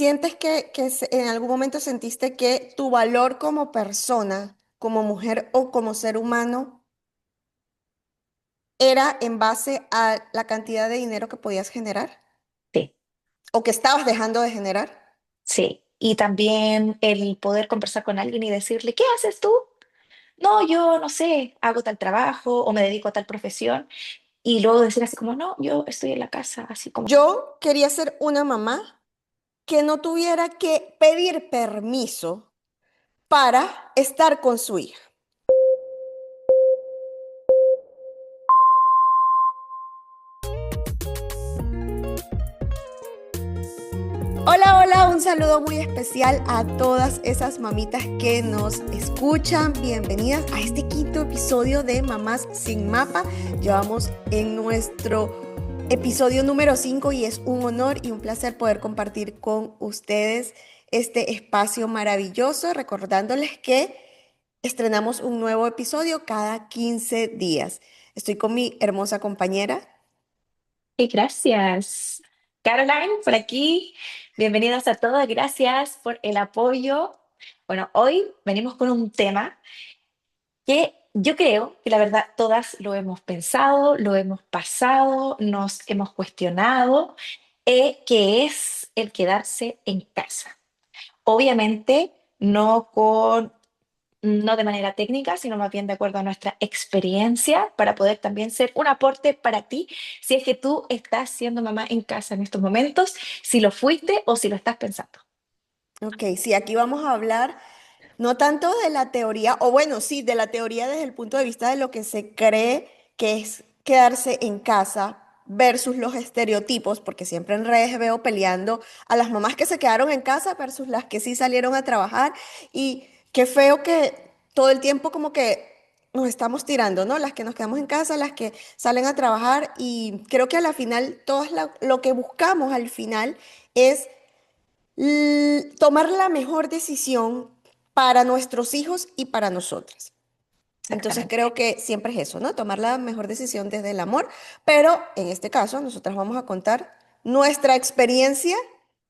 ¿Sientes que en algún momento sentiste que tu valor como persona, como mujer o como ser humano era en base a la cantidad de dinero que podías generar Sí, o que estabas dejando de generar? sí. Y también el poder conversar con alguien y decirle, ¿qué haces tú? No, yo no sé, hago tal trabajo o me dedico a tal profesión. Y luego decir así como, no, yo estoy en la casa, así como está. Yo quería ser una mamá que no tuviera que pedir permiso para estar con su hija. Hola, hola, un saludo muy especial a todas esas mamitas que nos escuchan. Bienvenidas a este quinto episodio de Mamás sin Mapa. Llevamos en nuestro episodio número 5 y es un honor y un placer poder compartir con ustedes este espacio maravilloso, recordándoles que estrenamos un nuevo episodio cada 15 días. Estoy con mi hermosa compañera. Y gracias. Caroline, por aquí. Bienvenidas a todas. Gracias por el apoyo. Bueno, hoy venimos con un tema que yo creo que la verdad todas lo hemos pensado, lo hemos pasado, nos hemos cuestionado, que es el quedarse en casa. Obviamente, no de manera técnica, sino más bien de acuerdo a nuestra experiencia para poder también ser un aporte para ti si es que tú estás siendo mamá en casa en estos momentos, si lo fuiste o si lo estás pensando. Ok, sí, aquí vamos a hablar no tanto de la teoría, o bueno, sí, de la teoría desde el punto de vista de lo que se cree que es quedarse en casa versus los estereotipos, porque siempre en redes veo peleando a las mamás que se quedaron en casa versus las que sí salieron a trabajar y qué feo que todo el tiempo como que nos estamos tirando, ¿no? Las que nos quedamos en casa, las que salen a trabajar y creo que a la final, lo que buscamos al final es tomar la mejor decisión para nuestros hijos y para nosotras. Entonces Exactamente. creo que siempre es eso, ¿no? Tomar la mejor decisión desde el amor, pero en este caso nosotras vamos a contar nuestra experiencia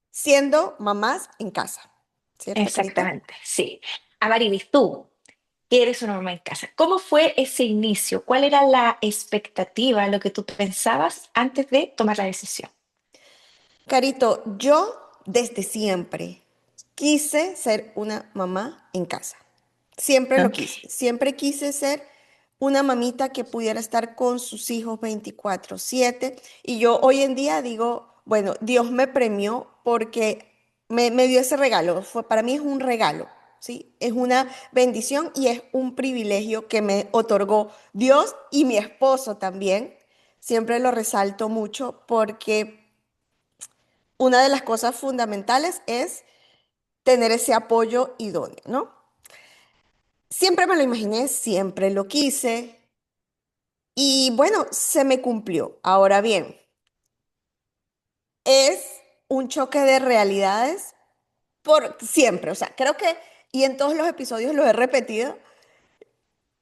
siendo mamás en casa. ¿Cierto, Carito? Exactamente, sí. Amarilis, tú, que eres una mamá en casa, ¿cómo fue ese inicio? ¿Cuál era la expectativa, lo que tú pensabas antes de tomar la decisión? Carito, yo desde siempre quise ser una mamá en casa. Siempre lo Ok. quise. Siempre quise ser una mamita que pudiera estar con sus hijos 24/7. Y yo hoy en día digo, bueno, Dios me premió porque me dio ese regalo. Para mí es un regalo, ¿sí? Es una bendición y es un privilegio que me otorgó Dios y mi esposo también. Siempre lo resalto mucho porque una de las cosas fundamentales es tener ese apoyo idóneo, ¿no? Siempre me lo imaginé, siempre lo quise y bueno, se me cumplió. Ahora bien, es un choque de realidades por siempre, o sea, creo que, y en todos los episodios lo he repetido,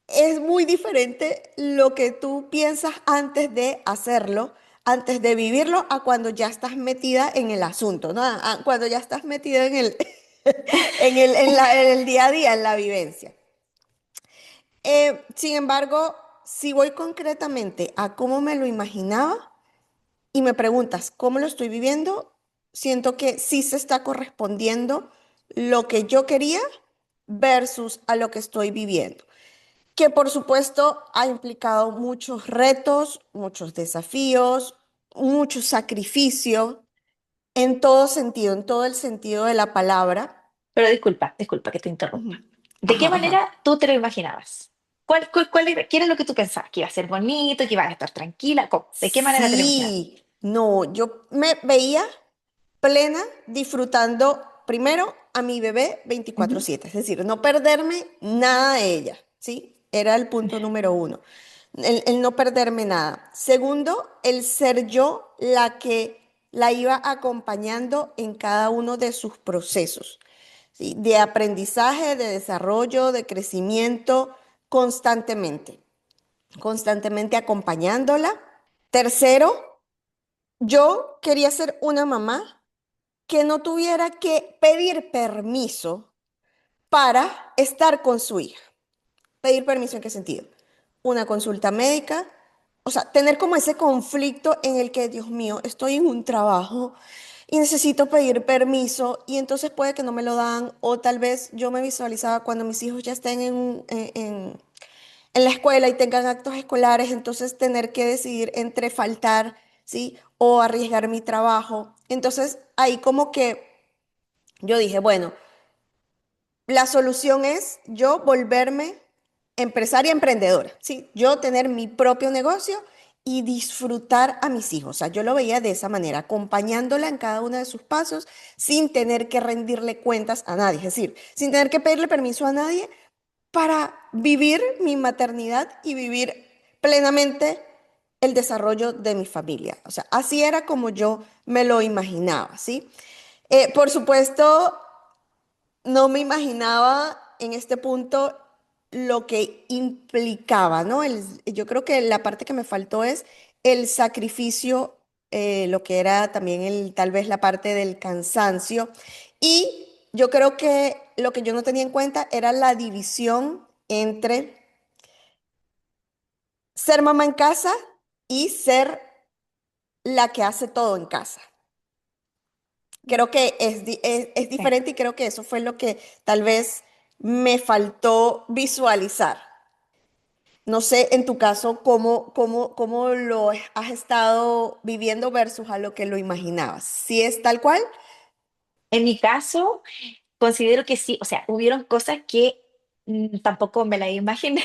es muy diferente lo que tú piensas antes de hacerlo, antes de vivirlo, a cuando ya estás metida en el asunto, ¿no? Cuando ya estás metida en el, en el día a día, en la vivencia. Sin embargo, si voy concretamente a cómo me lo imaginaba y me preguntas cómo lo estoy viviendo, siento que sí se está correspondiendo lo que yo quería versus a lo que estoy viviendo, que por supuesto ha implicado muchos retos, muchos desafíos, mucho sacrificio en todo sentido, en todo el sentido de la palabra. Pero disculpa que te Ujú. interrumpa. ¿De qué Ajá, ajá. manera tú te lo imaginabas? ¿Qué era lo que tú pensabas? ¿Que iba a ser bonito? ¿Que iba a estar tranquila? ¿Cómo? ¿De qué manera te lo imaginabas? Sí, no, yo me veía plena disfrutando primero a mi bebé Ujú. 24/7, es decir, no perderme nada de ella, ¿sí? Era el punto número uno, el no perderme nada. Segundo, el ser yo la que la iba acompañando en cada uno de sus procesos, ¿sí? De aprendizaje, de desarrollo, de crecimiento, constantemente, constantemente acompañándola. Tercero, yo quería ser una mamá que no tuviera que pedir permiso para estar con su hija. ¿Pedir permiso en qué sentido? Una consulta médica, o sea, tener como ese conflicto en el que, Dios mío, estoy en un trabajo y necesito pedir permiso y entonces puede que no me lo dan o tal vez yo me visualizaba cuando mis hijos ya estén en la escuela y tengan actos escolares, entonces tener que decidir entre faltar, ¿sí? O arriesgar mi trabajo. Entonces ahí como que yo dije, bueno, la solución es yo volverme empresaria emprendedora, ¿sí? Yo tener mi propio negocio y disfrutar a mis hijos. O sea, yo lo veía de esa manera, acompañándola en cada uno de sus pasos sin tener que rendirle cuentas a nadie, es decir, sin tener que pedirle permiso a nadie para vivir mi maternidad y vivir plenamente el desarrollo de mi familia. O sea, así era como yo me lo imaginaba, ¿sí? Por supuesto, no me imaginaba en este punto lo que implicaba, ¿no? Yo creo que la parte que me faltó es el sacrificio, lo que era también tal vez la parte del cansancio. Y yo creo que lo que yo no tenía en cuenta era la división entre ser mamá en casa y ser la que hace todo en casa. Creo que es Sí. diferente y creo que eso fue lo que tal vez me faltó visualizar. No sé, en tu caso, cómo lo has estado viviendo versus a lo que lo imaginabas. Si es tal cual. En mi caso, considero que sí, o sea, hubieron cosas que tampoco me las imaginé,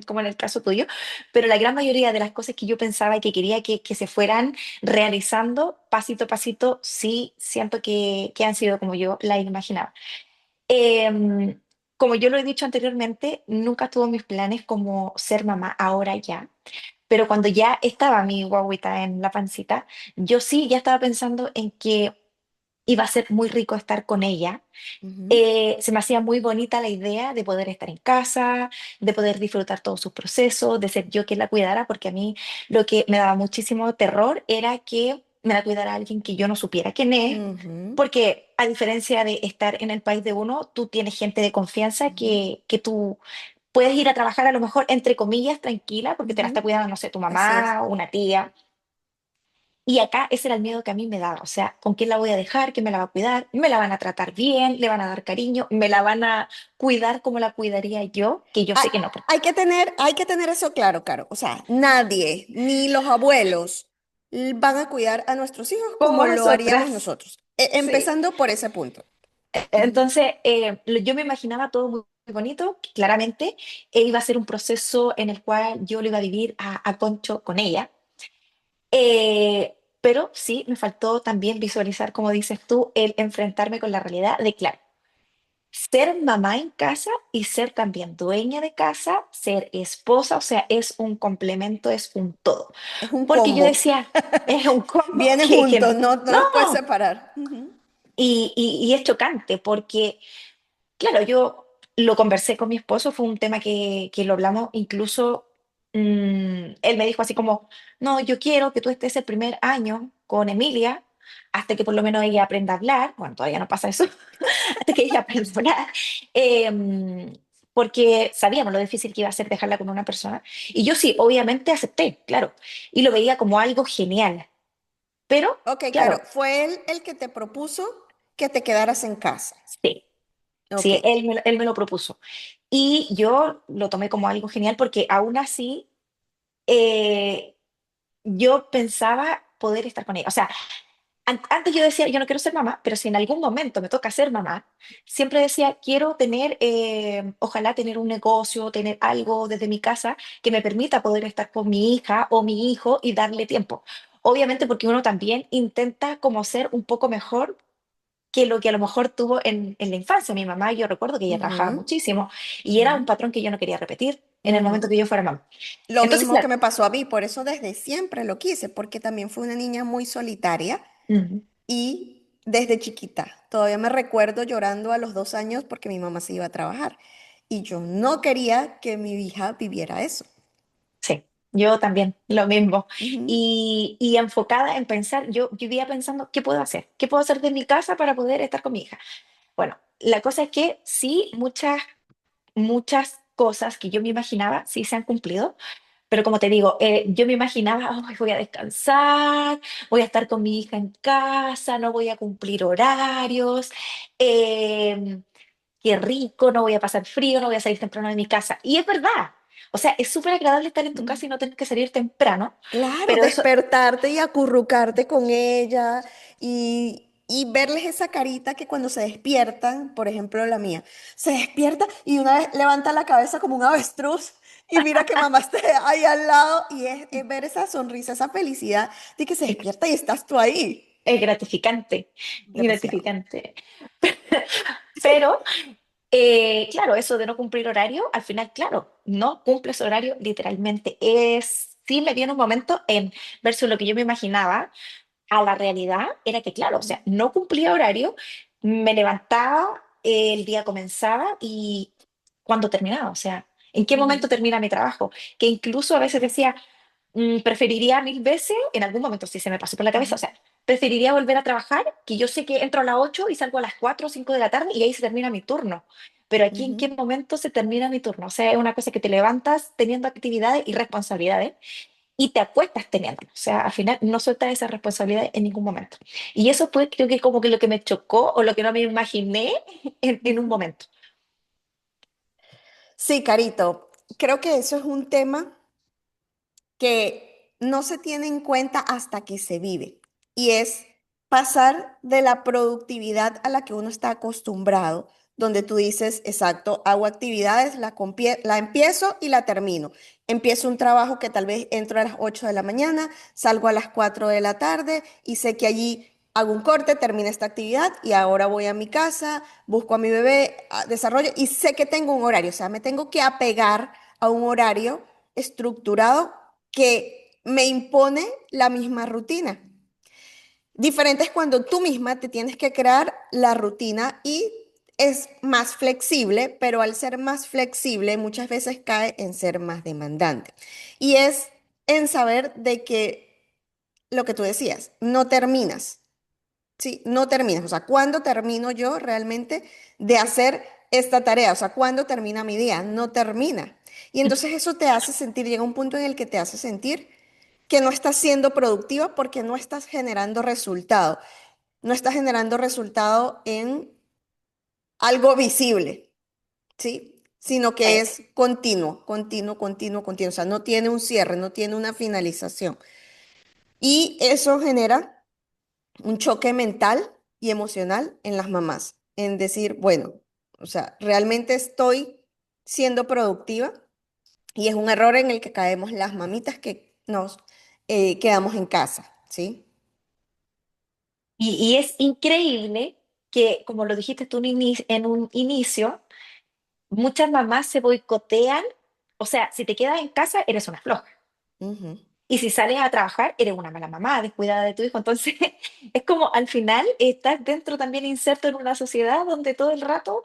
como en el caso tuyo, pero la gran mayoría de las cosas que yo pensaba y que quería que se fueran realizando pasito a pasito, sí, siento que han sido como yo las imaginaba. Em, Como yo lo he dicho anteriormente, nunca tuve mis planes como ser mamá ahora ya, pero cuando ya estaba mi guagüita en la pancita, yo sí ya estaba pensando en que iba a ser muy rico estar con ella. Ujú, Se me hacía muy bonita la idea de poder estar en casa, de poder disfrutar todos sus procesos, de ser yo quien la cuidara, porque a mí lo que me daba muchísimo terror era que me la cuidara alguien que yo no supiera quién es, ujú, porque a diferencia de estar en el país de uno, tú tienes gente de confianza ujú, que tú puedes ir a trabajar a lo mejor entre comillas tranquila, porque te la está ujú. cuidando, no sé, tu Así es. mamá o una tía. Y acá ese era el miedo que a mí me daba, o sea, ¿con quién la voy a dejar? ¿Quién me la va a cuidar? ¿Me la van a tratar bien? ¿Le van a dar cariño? ¿Me la van a cuidar como la cuidaría yo? Que yo Hay, sé que no, porque hay que tener eso claro, Caro. O sea, nadie, ni los abuelos, van a cuidar a nuestros hijos como como lo haríamos nosotras, nosotros. sí. Empezando por ese punto. Ujú, Entonces, yo me imaginaba todo muy, muy bonito, que claramente iba a ser un proceso en el cual yo lo iba a vivir a concho con ella. Pero sí, me faltó también visualizar, como dices tú, el enfrentarme con la realidad de, claro, ser mamá en casa y ser también dueña de casa, ser esposa, o sea, es un complemento, es un todo. es un Porque yo combo. decía, es un combo Viene juntos, no no, los puedes separar. Ujú, y es chocante porque, claro, yo lo conversé con mi esposo, fue un tema que lo hablamos, incluso él me dijo así como, no, yo quiero que tú estés el primer año con Emilia hasta que por lo menos ella aprenda a hablar, bueno, todavía no pasa eso, hasta que ella aprendió a hablar, porque sabíamos lo difícil que iba a ser dejarla con una persona. Y yo sí, obviamente acepté, claro, y lo veía como algo genial. Pero, Ok, Caro, claro, fue él el que te propuso que te quedaras en casa. sí, Ok. sí, él me lo propuso. Y yo lo tomé como algo genial porque aún así eh, yo pensaba poder estar con ella. O sea, antes yo decía, yo no quiero ser mamá, pero si en algún momento me toca ser mamá, siempre decía, quiero tener, ojalá tener un negocio, tener algo desde mi casa que me permita poder estar con mi hija o mi hijo y darle tiempo. Obviamente porque uno también intenta como ser un poco mejor que lo que a lo mejor tuvo en la infancia. Mi mamá, yo recuerdo que ella trabajaba Ujú, muchísimo y era un ujú, patrón que yo no quería repetir en el momento ujú. que yo fuera mamá. Lo Entonces, mismo que claro, me pasó a mí, por eso desde siempre lo quise, porque también fui una niña muy solitaria ujú, y desde chiquita. Todavía me recuerdo llorando a los 2 años porque mi mamá se iba a trabajar y yo no quería que mi hija viviera eso. sí. yo también, lo mismo. Ujú, Y enfocada en pensar, yo vivía pensando, ¿qué puedo hacer? ¿Qué puedo hacer de mi casa para poder estar con mi hija? Bueno, la cosa es que sí, muchas cosas que yo me imaginaba sí se han cumplido, pero como te digo, yo me imaginaba, "Ay, voy a descansar, voy a estar con mi hija en casa, no voy a cumplir horarios, eh, qué rico, no voy a pasar frío, no voy a salir temprano de mi casa". Y es verdad, o sea, es súper agradable estar en tu ujú. casa y no tener que salir temprano, Claro, pero eso, despertarte y acurrucarte con ella y verles esa carita que cuando se despiertan, por ejemplo la mía, se despierta y una vez levanta la cabeza como un avestruz y mira que mamá esté ahí al lado y es ver esa sonrisa, esa felicidad de que se es, despierta y estás tú ahí. es gratificante, es Demasiado. gratificante. Pero claro, eso de no cumplir horario, al final, claro, no cumples horario literalmente. Sí me viene un momento en versus lo que yo me imaginaba a la realidad, era que, claro, o sea, no cumplía horario, me levantaba, el día comenzaba y cuando terminaba, o sea, ¿en qué momento Ujú, termina mi trabajo? Que incluso a veces decía, preferiría mil veces, en algún momento sí se me pasó por la cabeza, o ujú, sea, preferiría volver a trabajar, que yo sé que entro a las 8 y salgo a las 4 o 5 de la tarde y ahí se termina mi turno. Pero aquí, ¿en qué ujú. momento se termina mi turno? O sea, es una cosa que te levantas teniendo actividades y responsabilidades y te acuestas teniendo. O sea, al final no sueltas esa responsabilidad en ningún momento. Y eso fue, creo que como que lo que me chocó o lo que no me imaginé en un Ujú. momento. Sí, Carito, creo que eso es un tema que no se tiene en cuenta hasta que se vive. Y es pasar de la productividad a la que uno está acostumbrado, donde tú dices, exacto, hago actividades, la empiezo y la termino. Empiezo un trabajo que tal vez entro a las 8 de la mañana, salgo a las 4 de la tarde y sé que allí hago un corte, termino esta actividad y ahora voy a mi casa, busco a mi bebé, desarrollo y sé que tengo un horario, o sea, me tengo que apegar a un horario estructurado que me impone la misma rutina. Diferente es cuando tú misma te tienes que crear la rutina y es más flexible, pero al ser más flexible muchas veces cae en ser más demandante. Y es en saber de que lo que tú decías, no terminas, ¿sí? No terminas. O sea, ¿cuándo termino yo realmente de hacer esta tarea? O sea, ¿cuándo termina mi día? No termina. Y entonces eso te hace sentir, llega un punto en el que te hace sentir que no estás siendo productiva porque no estás generando resultado. No estás generando resultado en algo visible, ¿sí? Sino que Eh, es continuo, continuo, continuo, continuo. O sea, no tiene un cierre, no tiene una finalización. Y eso genera un choque mental y emocional en las mamás, en decir, bueno, o sea, realmente estoy siendo productiva y es un error en el que caemos las mamitas que nos quedamos en casa, ¿sí? y es increíble que, como lo dijiste tú en un inicio, muchas mamás se boicotean. O sea, si te quedas en casa, eres una floja. Ujú, Y si sales a trabajar, eres una mala mamá, descuidada de tu hijo. Entonces, es como al final estás dentro también inserto en una sociedad donde todo el rato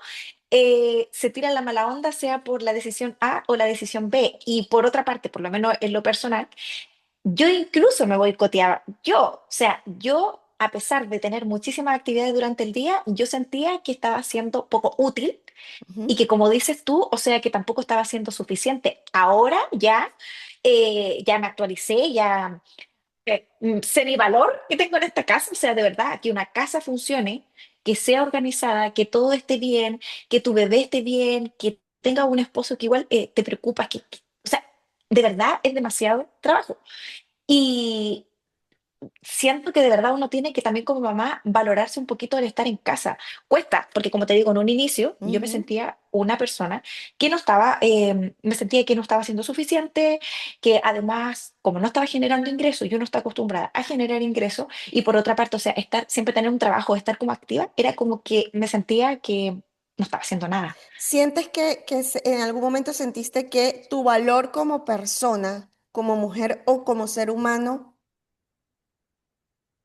se tira la mala onda, sea por la decisión A o la decisión B. Y por otra parte, por lo menos en lo personal, yo incluso me boicoteaba. O sea, yo, a pesar de tener muchísimas actividades durante el día, yo sentía que estaba siendo poco útil y ujú, que como dices tú, o sea, que tampoco estaba siendo suficiente. Ahora ya, ya me actualicé, ya sé mi valor que tengo en esta casa, o sea, de verdad, que una casa funcione, que sea organizada, que todo esté bien, que tu bebé esté bien, que tenga un esposo que igual te preocupa, o sea, de verdad es demasiado trabajo. Y, siento que de verdad uno tiene que también como mamá valorarse un poquito el estar en casa. Cuesta, porque como te digo, en un inicio yo me ujú. sentía una persona que no estaba, me sentía que no estaba siendo suficiente, que además, como no estaba generando ingresos, yo no estaba acostumbrada a generar ingresos, y por otra parte, o sea, estar, siempre tener un trabajo, estar como activa, era como que me sentía que no estaba haciendo nada. ¿Sientes que en algún momento sentiste que tu valor como persona, como mujer o como ser humano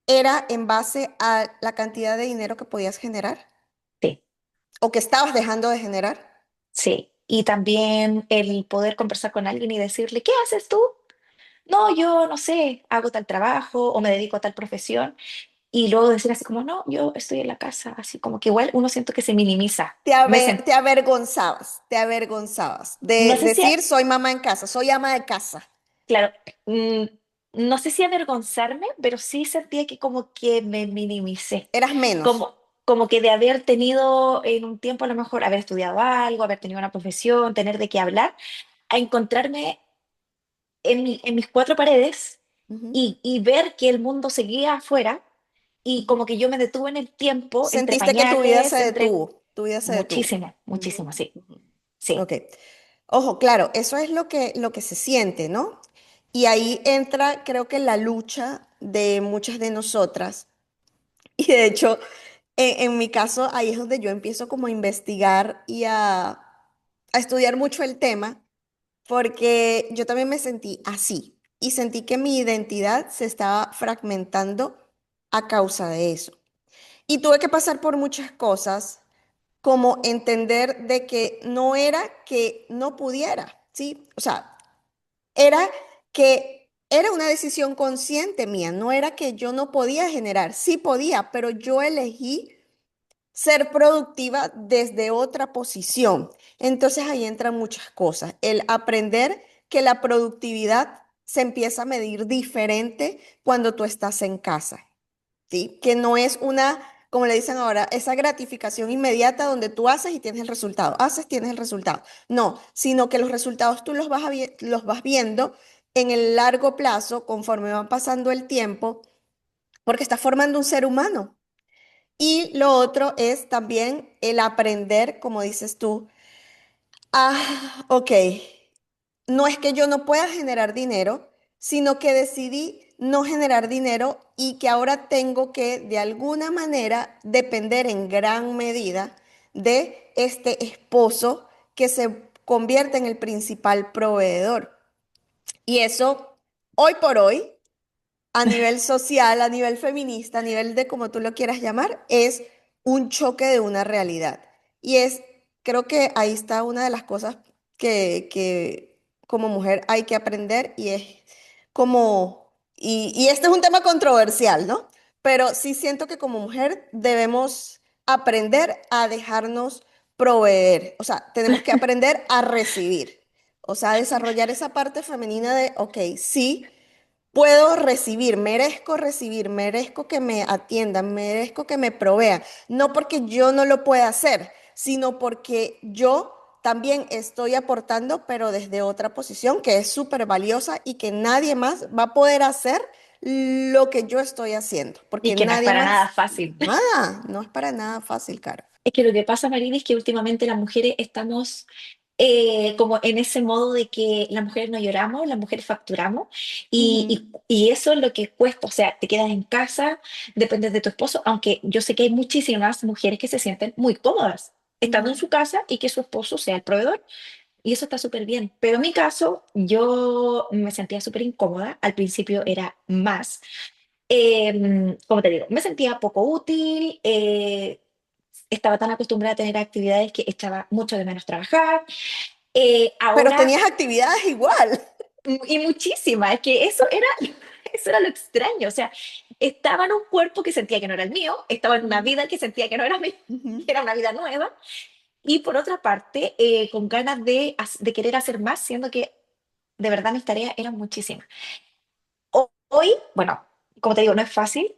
era en base a la cantidad de dinero que podías generar Sí, o que estabas dejando de generar? sí. Y también el poder conversar con alguien y decirle, ¿qué haces tú? no, yo no sé, hago tal trabajo o me dedico a tal profesión. Y luego decir así como, no, yo estoy en la casa, así como que igual uno siento que se minimiza. Te avergonzabas de No sé si, decir soy mamá en casa, soy ama de casa. claro, no sé si avergonzarme, pero sí sentía que como que me minimicé, Eras menos. como que de haber tenido en un tiempo a lo mejor haber estudiado algo, haber tenido una profesión, tener de qué hablar, a encontrarme en mis cuatro paredes Ujú, y ver que el mundo seguía afuera y ujú. como que yo me detuve en el tiempo, entre Sentiste que tu vida se pañales, entre detuvo, tu vida se detuvo. muchísimo, Ujú, muchísimo, sí, ujú. sí. Ok. Ojo, claro, eso es lo que se siente, ¿no? Y ahí entra, creo que la lucha de muchas de nosotras. Y de hecho, en mi caso, ahí es donde yo empiezo como a investigar y a estudiar mucho el tema, porque yo también me sentí así y sentí que mi identidad se estaba fragmentando a causa de eso. Y tuve que pasar por muchas cosas, como entender de que no era que no pudiera, ¿sí? O sea, era que era una decisión consciente mía, no era que yo no podía generar, sí podía, pero yo elegí ser productiva desde otra posición. Entonces ahí entran muchas cosas. El aprender que la productividad se empieza a medir diferente cuando tú estás en casa. ¿Sí? Que no es una, como le dicen ahora, esa gratificación inmediata donde tú haces y tienes el resultado, haces, tienes el resultado. No, sino que los resultados tú los vas viendo en el largo plazo conforme va pasando el tiempo, porque estás formando un ser humano. Y lo otro es también el aprender, como dices tú, ok, no es que yo no pueda generar dinero, sino que decidí no generar dinero y que ahora tengo que de alguna manera depender en gran medida de este esposo que se convierte en el principal proveedor. Y eso, hoy por hoy, a nivel social, a nivel feminista, a nivel de como tú lo quieras llamar, es un choque de una realidad. Y es, creo que ahí está una de las cosas que como mujer hay que aprender y es como, y este es un tema controversial, ¿no? Pero sí siento que como mujer debemos aprender a dejarnos proveer, o sea, tenemos que aprender a recibir, o sea, a desarrollar esa parte femenina de, ok, sí. Puedo recibir, merezco que me atiendan, merezco que me provean. No porque yo no lo pueda hacer, sino porque yo también estoy aportando, pero desde otra posición que es súper valiosa y que nadie más va a poder hacer lo que yo estoy haciendo. Y Porque que no es nadie para nada más, fácil. nada, no es para nada fácil, Caro. Es que lo que pasa, Marina, es que últimamente las mujeres estamos como en ese modo de que las mujeres no lloramos, las mujeres facturamos Ujú, y eso es lo que cuesta, o sea, te quedas en casa, dependes de tu esposo, aunque yo sé que hay muchísimas mujeres que se sienten muy cómodas estando en ujú, su casa y que su esposo sea el proveedor y eso está súper bien, pero en mi caso yo me sentía súper incómoda, al principio era más. Como te digo, me sentía poco útil, estaba tan acostumbrada a tener actividades que echaba mucho de menos trabajar. pero Ahora, tenías actividades igual. y muchísimas, es que eso era, eso era lo extraño, o sea, estaba en un cuerpo que sentía que no era el mío, estaba en una Ujú, vida que sentía que no era mía, ujú, que era una vida nueva, y por otra parte, con ganas de querer hacer más, siendo que de verdad mis tareas eran muchísimas. Hoy, bueno, como te digo, no es fácil,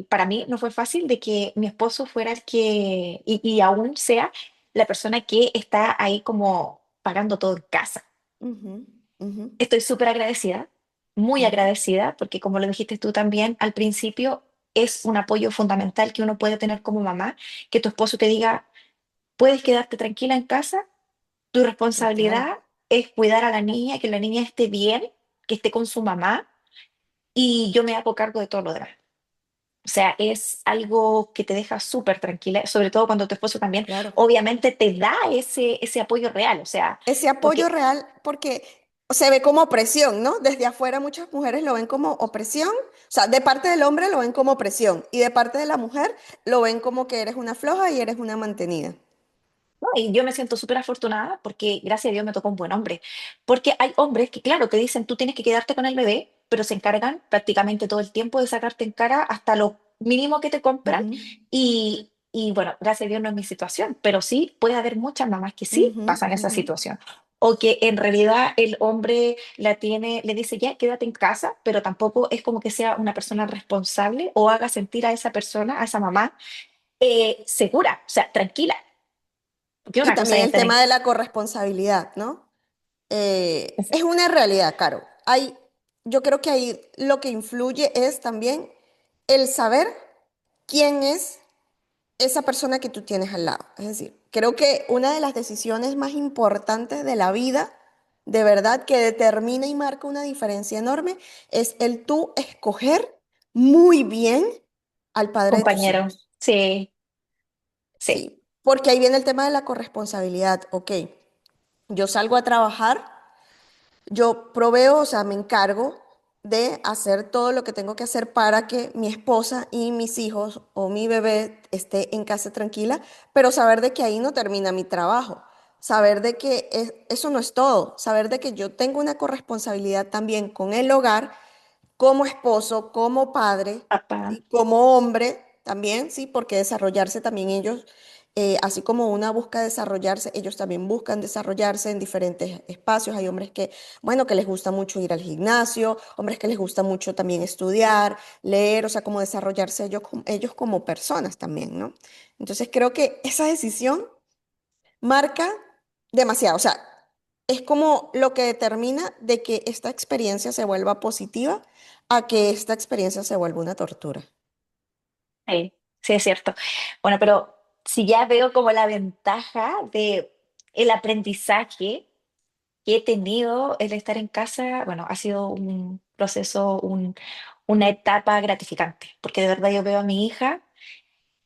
para mí no fue fácil de que mi esposo fuera el que, y aún sea la persona que está ahí como pagando todo en casa. ujú, ujú, Estoy súper agradecida, muy ujú. agradecida, porque como lo dijiste tú también al principio, es un apoyo fundamental que uno puede tener como mamá, que tu esposo te diga, puedes quedarte tranquila en casa, tu Total. responsabilidad es cuidar a la niña, que la niña esté bien, que esté con su mamá y yo me hago cargo de todo lo demás. O sea, es algo que te deja súper tranquila, sobre todo cuando tu esposo también, Claro. obviamente, te da ese apoyo real. O sea, Ese apoyo porque, real, porque se ve como opresión, ¿no? Desde afuera muchas mujeres lo ven como opresión, o sea, de parte del hombre lo ven como opresión y de parte de la mujer lo ven como que eres una floja y eres una mantenida. No, y yo me siento súper afortunada porque gracias a Dios me tocó un buen hombre. Porque hay hombres que, claro, te dicen tú tienes que quedarte con el bebé, pero se encargan prácticamente todo el tiempo de sacarte en cara hasta lo mínimo que te compran. Ujú, Y bueno, gracias a Dios no es mi situación, pero sí puede haber muchas mamás que sí ujú, pasan esa ujú. situación. O que en realidad el hombre la tiene, le dice ya, quédate en casa, pero tampoco es como que sea una persona responsable o haga sentir a esa persona, a esa mamá, segura, o sea, tranquila. Porque Y una cosa también es el estar en... tema de la corresponsabilidad, ¿no? Es una realidad, Caro. Yo creo que ahí lo que influye es también el saber quién es esa persona que tú tienes al lado. Es decir, creo que una de las decisiones más importantes de la vida, de verdad, que determina y marca una diferencia enorme, es el tú escoger muy bien al padre de tus Compañero, hijos. sí, sí, Sí, porque ahí viene el tema de la corresponsabilidad. Ok, yo salgo a trabajar. Yo proveo, o sea, me encargo de hacer todo lo que tengo que hacer para que mi esposa y mis hijos o mi bebé esté en casa tranquila, pero saber de que ahí no termina mi trabajo, saber de que eso no es todo, saber de que yo tengo una corresponsabilidad también con el hogar como esposo, como padre, papá, ¿sí? Como hombre también, sí, porque desarrollarse también ellos, así como una busca desarrollarse, ellos también buscan desarrollarse en diferentes espacios. Hay hombres que, bueno, que les gusta mucho ir al gimnasio, hombres que les gusta mucho también estudiar, leer, o sea, como desarrollarse ellos, ellos como personas también, ¿no? Entonces creo que esa decisión marca demasiado, o sea, es como lo que determina de que esta experiencia se vuelva positiva a que esta experiencia se vuelva una tortura. sí, sí es cierto. Bueno, pero si ya veo como la ventaja de el aprendizaje que he tenido el estar en casa, bueno, ha sido un proceso, una etapa gratificante, porque de verdad yo veo a mi hija.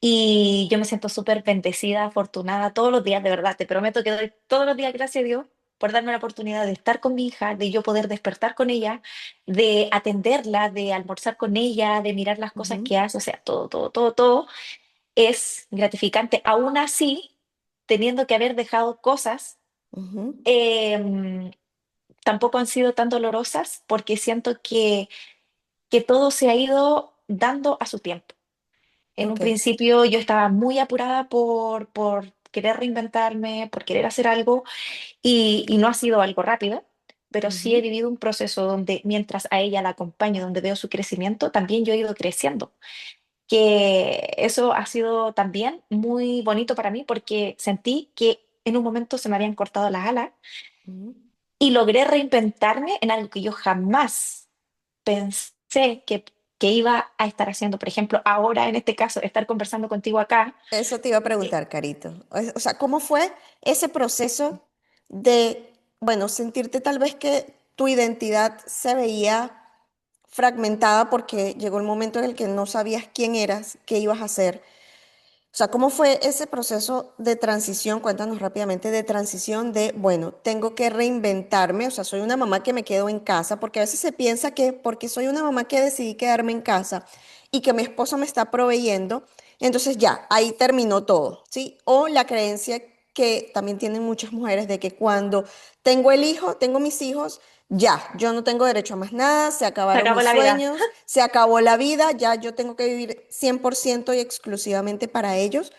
Y yo me siento súper bendecida, afortunada todos los días, de verdad. Te prometo que doy todos los días gracias a Dios por darme la oportunidad de estar con mi hija, de yo poder despertar con ella, de atenderla, de almorzar con ella, de mirar las cosas Ujú, que hace. O sea, todo, todo, todo, todo es gratificante. Aún así, teniendo que haber dejado cosas, ujú, em, tampoco han sido tan dolorosas porque siento que todo se ha ido dando a su tiempo. En un ok. principio yo estaba muy apurada por querer reinventarme, por querer hacer algo y no ha sido algo rápido, pero sí he Ujú, vivido un proceso donde mientras a ella la acompaño, donde veo su crecimiento, también yo he ido creciendo. Que eso ha sido también muy bonito para mí porque sentí que en un momento se me habían cortado las alas ujú. y logré reinventarme en algo que yo jamás pensé que iba a estar haciendo. Por ejemplo, ahora en este caso, estar conversando contigo acá. Eso te iba a eh, preguntar, Carito. O sea, ¿cómo fue ese proceso de, bueno, sentirte tal vez que tu identidad se veía fragmentada porque llegó el momento en el que no sabías quién eras, qué ibas a hacer? O sea, ¿cómo fue ese proceso de transición? Cuéntanos rápidamente de transición de, bueno, tengo que reinventarme, o sea, soy una mamá que me quedo en casa, porque a veces se piensa que porque soy una mamá que decidí quedarme en casa y que mi esposo me está proveyendo, entonces ya, ahí terminó todo, ¿sí? O la creencia que también tienen muchas mujeres de que cuando tengo el hijo, tengo mis hijos, ya, yo no tengo derecho a más nada, se Se acabaron acabó mis la vida. sueños, se acabó la vida, ya yo tengo que vivir 100% y exclusivamente para ellos,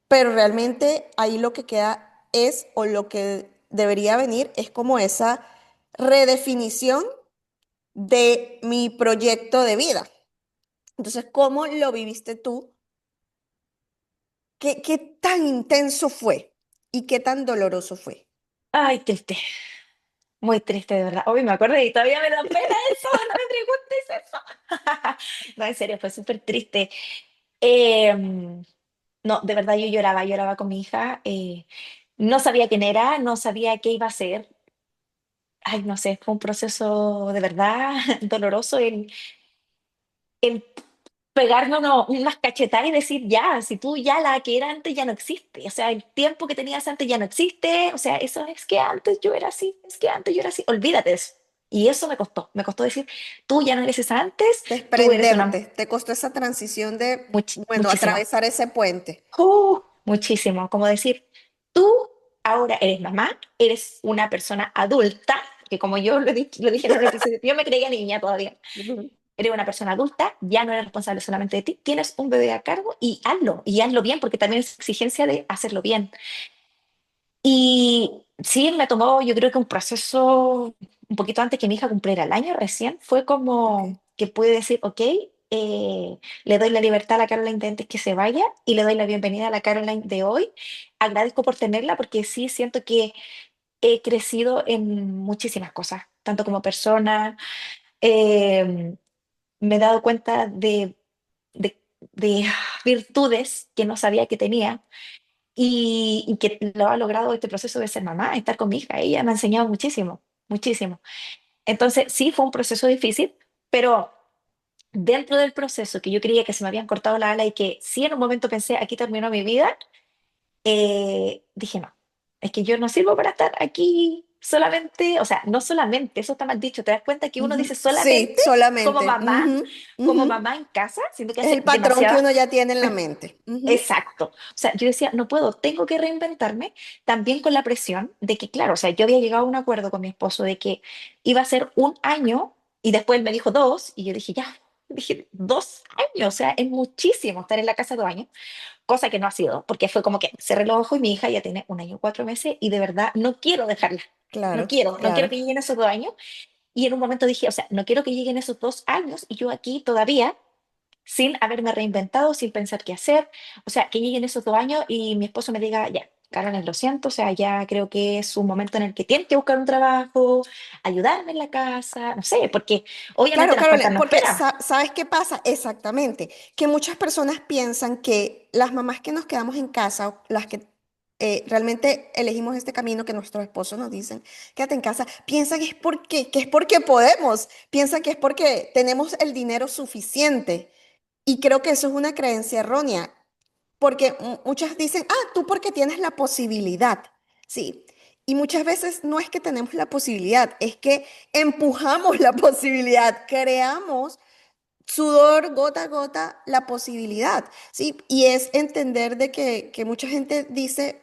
pero realmente ahí lo que queda es, o lo que debería venir, es como esa redefinición de mi proyecto de vida. Entonces, ¿cómo lo viviste tú? ¿Qué tan intenso fue y qué tan doloroso fue? Ay, triste, muy triste de verdad. Hoy me acordé y todavía me da pena eso, no me preguntes eso. No, en serio, fue súper triste. Eh, no, de verdad yo lloraba, lloraba con mi hija. No sabía quién era, no sabía qué iba a hacer. Ay, no sé, fue un proceso de verdad doloroso el pegarme unas cachetadas y decir, ya, si tú ya la que era antes ya no existe, o sea, el tiempo que tenías antes ya no existe, o sea, eso es que antes yo era así, es que antes yo era así, olvídate de eso. Y eso me costó decir, tú ya no eres esa antes, tú eres una Desprenderte, te costó esa transición de, bueno, muchísimo, atravesar ese puente. muchísimo, como decir. tú ahora eres mamá, eres una persona adulta, que como yo lo dije en un episodio, yo me creía niña todavía. Ujú. Eres una persona adulta, ya no eres responsable solamente de ti, tienes un bebé a cargo y hazlo bien, porque también es exigencia de hacerlo bien. Y sí, me tomó, yo creo que un proceso un poquito antes que mi hija cumpliera el año recién, fue Ok, como que pude decir, ok, le doy la libertad a la Caroline de antes que se vaya y le doy la bienvenida a la Caroline de hoy. Agradezco por tenerla porque sí siento que he crecido en muchísimas cosas, tanto como persona, eh, me he dado cuenta de virtudes que no sabía que tenía y que lo ha logrado este proceso de ser mamá, estar con mi hija. Ella me ha enseñado muchísimo, muchísimo. Entonces, sí, fue un proceso difícil, pero dentro del proceso que yo creía que se me habían cortado la ala y que sí en un momento pensé, aquí terminó mi vida, dije, no, es que yo no sirvo para estar aquí solamente, o sea, no solamente, eso está mal dicho, te das cuenta que uno dice ujú. Sí, solamente solamente. Ujú, como ujú. mamá en casa, siento que Es hace el patrón que demasiado. uno ya tiene en la mente. Ujú. Exacto. O sea, yo decía, no puedo, tengo que reinventarme también con la presión de que, claro, o sea, yo había llegado a un acuerdo con mi esposo de que iba a ser un año y después él me dijo dos y yo dije, ya, dije, 2 años, o sea, es muchísimo estar en la casa 2 años, cosa que no ha sido, porque fue como que cerré los ojos y mi hija ya tiene 1 año y 4 meses y de verdad no quiero dejarla. No Claro, quiero, no quiero claro. que lleguen esos 2 años. Y en un momento dije, o sea, no quiero que lleguen esos 2 años y yo aquí todavía sin haberme reinventado, sin pensar qué hacer. O sea, que lleguen esos 2 años y mi esposo me diga, ya, Carolina, lo siento, o sea, ya creo que es un momento en el que tienes que buscar un trabajo, ayudarme en la casa, no sé, porque obviamente Claro, las cuentas Carolina, no porque esperan. ¿sabes qué pasa? Exactamente, que muchas personas piensan que las mamás que nos quedamos en casa, o las que realmente elegimos este camino que nuestros esposos nos dicen, quédate en casa, piensan que es porque podemos, piensan que es porque tenemos el dinero suficiente. Y creo que eso es una creencia errónea, porque muchas dicen, tú porque tienes la posibilidad, ¿sí? Y muchas veces no es que tenemos la posibilidad, es que empujamos la posibilidad, creamos sudor, gota a gota, la posibilidad, ¿sí? Y es entender de que mucha gente dice,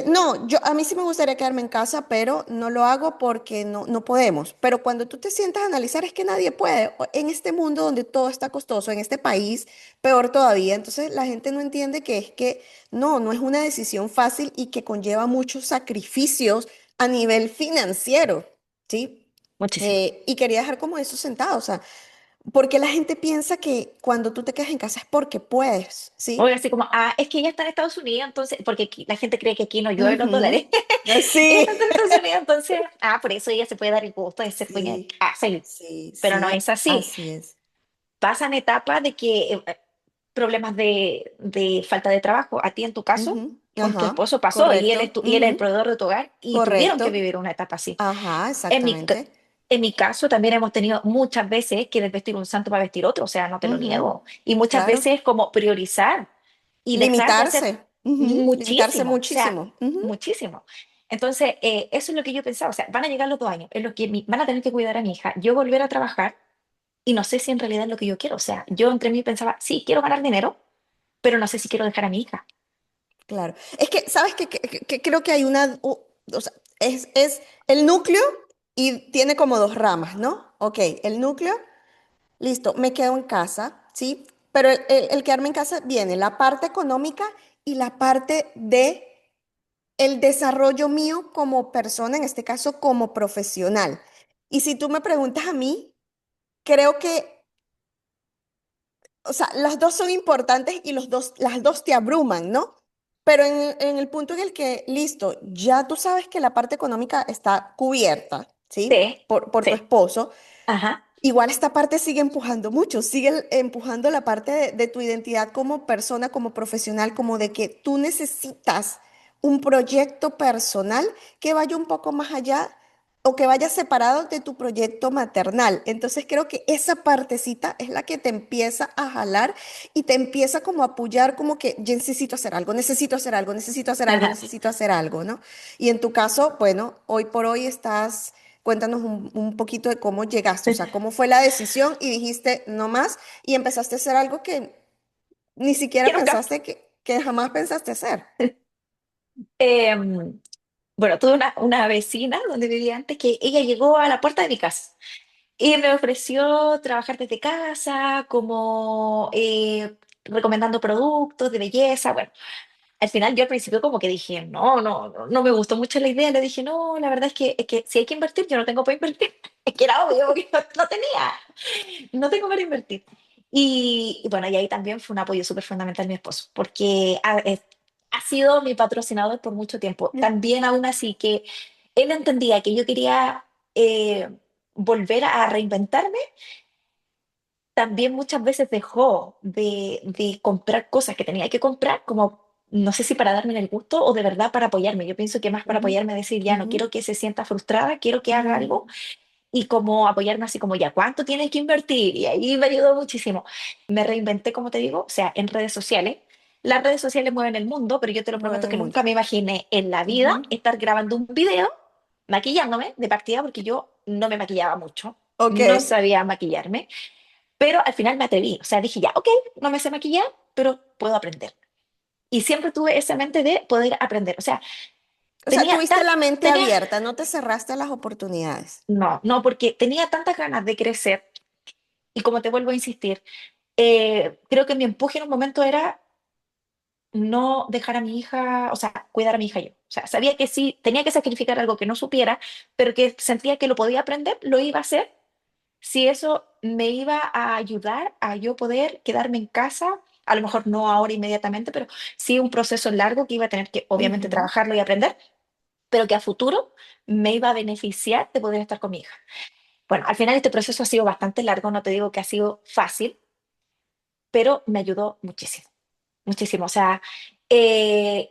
no, a mí sí me gustaría quedarme en casa, pero no lo hago porque no podemos. Pero cuando tú te sientas a analizar, es que nadie puede. En este mundo donde todo está costoso, en este país, peor todavía. Entonces la gente no entiende que es que no es una decisión fácil y que conlleva muchos sacrificios a nivel financiero, ¿sí? Muchísimo. Y quería dejar como eso sentado, o sea, porque la gente piensa que cuando tú te quedas en casa es porque puedes, O ¿sí? así como, es que ella está en Estados Unidos, entonces, porque la gente cree que aquí no llueven los dólares. Ujú. Ella Sí. está en Estados Unidos, entonces, por eso ella se puede dar el gusto de ser dueña de Sí, casa. sí, Pero no sí, es así. así es. Pasan etapas de que problemas de falta de trabajo. A ti en tu caso, Ujú. con tu Ajá, esposo pasó y correcto. y él es el Ujú. proveedor de tu hogar y tuvieron que Correcto. vivir una etapa así. Ajá, En mi, ca- exactamente. en mi caso también hemos tenido muchas veces que desvestir un santo para vestir otro, o sea, no te lo Ujú. niego. Y muchas Claro. veces como priorizar y dejar de hacer Limitarse. Ujú. Limitarse muchísimo, o sea, muchísimo. Ujú. muchísimo. Entonces, eso es lo que yo pensaba, o sea, van a llegar los 2 años, es lo que van a tener que cuidar a mi hija, yo volver a trabajar y no sé si en realidad es lo que yo quiero, o sea, yo entre mí pensaba, sí, quiero ganar dinero, pero no sé si quiero dejar a mi hija. Claro. Es que, ¿sabes qué? Que creo que hay o sea, es el núcleo y tiene como dos ramas, ¿no? Ok, el núcleo, listo, me quedo en casa, ¿sí? Pero el quedarme en casa viene la parte económica y la parte de el desarrollo mío como persona, en este caso como profesional. Y si tú me preguntas a mí, creo que, o sea, las dos son importantes y las dos te abruman, ¿no? Pero en el punto en el que, listo, ya tú sabes que la parte económica está cubierta, ¿sí? Sí, Por tu sí, esposo. ajá, Igual esta parte sigue empujando mucho, sigue empujando la parte de tu identidad como persona, como profesional, como de que tú necesitas un proyecto personal que vaya un poco más allá o que vaya separado de tu proyecto maternal. Entonces creo que esa partecita es la que te empieza a jalar y te empieza como a apoyar, como que yo necesito hacer algo, necesito hacer algo, necesito hacer algo, ajá. necesito hacer algo, ¿no? Y en tu caso, bueno, hoy por hoy estás. Cuéntanos un poquito de cómo llegaste, o sea, cómo fue la decisión y dijiste no más y empezaste a hacer algo que ni siquiera Que nunca. pensaste que jamás pensaste hacer. Em, bueno, tuve una vecina donde vivía antes que ella llegó a la puerta de mi casa y me ofreció trabajar desde casa, como recomendando productos de belleza. Bueno, al final yo al principio como que dije, no me gustó mucho la idea. Le dije, no, la verdad es que si hay que invertir, yo no tengo para invertir. Es que era obvio que no tenía, no tengo para invertir. Y bueno, y ahí también fue un apoyo súper fundamental mi esposo, porque ha sido mi patrocinador por mucho tiempo. También aún así que él entendía que yo quería eh, volver a reinventarme, también muchas veces dejó de comprar cosas que tenía que comprar, como no sé si para darme el gusto o de verdad para apoyarme. Yo pienso que más para Ujú, apoyarme, decir, ya no ujú, quiero que se sienta frustrada, quiero que haga ujú. algo y como apoyarme así como ya, ¿cuánto tienes que invertir? Y ahí me ayudó muchísimo. Me reinventé, como te digo, o sea, en redes sociales. Las redes sociales mueven el mundo, pero yo te lo Mueven prometo el que mundo. nunca me imaginé en la vida Ujú. estar grabando un video maquillándome de partida porque yo no me maquillaba mucho, Ok. no sabía maquillarme, pero al final me atreví. O sea, dije ya, ok, no me sé maquillar, pero puedo aprender. Y siempre tuve esa mente de poder aprender. O sea, O sea, tenía tuviste tan, la mente tenía, abierta, no te cerraste a las oportunidades. no, porque tenía tantas ganas de crecer y como te vuelvo a insistir, creo que mi empuje en un momento era no dejar a mi hija, o sea, cuidar a mi hija yo. O sea, sabía que sí, tenía que sacrificar algo que no supiera, pero que sentía que lo podía aprender, lo iba a hacer si eso me iba a ayudar a yo poder quedarme en casa, a lo mejor no ahora inmediatamente, pero sí un proceso largo que iba a tener que obviamente Ujú. trabajarlo y aprender, pero que a futuro me iba a beneficiar de poder estar con mi hija. Bueno, al final este proceso ha sido bastante largo, no te digo que ha sido fácil, pero me ayudó muchísimo, muchísimo. O sea, eh,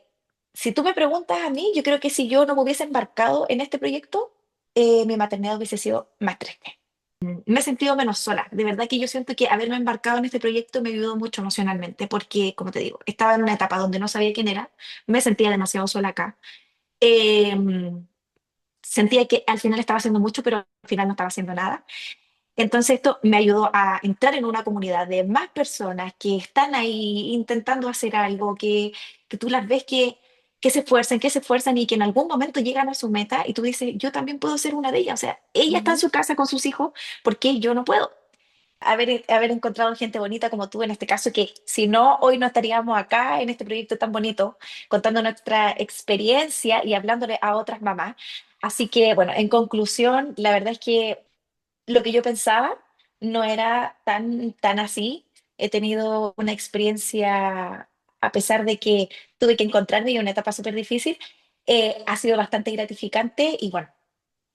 si tú me preguntas a mí, yo creo que si yo no me hubiese embarcado en este proyecto, mi maternidad hubiese sido más triste. Me he sentido menos sola. De verdad que yo siento que haberme embarcado en este proyecto me ayudó mucho emocionalmente, porque, como te digo, estaba en una etapa donde no sabía quién era, me sentía demasiado sola acá. Eh, Sentía que al final estaba haciendo mucho, pero al final no estaba haciendo nada. Entonces esto me ayudó a entrar en una comunidad de más personas que están ahí intentando hacer algo, que tú las ves que se esfuerzan y que en algún momento llegan a su meta y tú dices, yo también puedo ser una de ellas. O sea, ella está en Ujú. su casa con sus hijos, ¿por qué yo no puedo? Haber encontrado gente bonita como tú en este caso, que si no, hoy no estaríamos acá en este proyecto tan bonito, contando nuestra experiencia y hablándole a otras mamás. Así que, bueno, en conclusión, la verdad es que lo que yo pensaba no era tan así. He tenido una experiencia, a pesar de que tuve que encontrarme en una etapa súper difícil, ha sido bastante gratificante y bueno,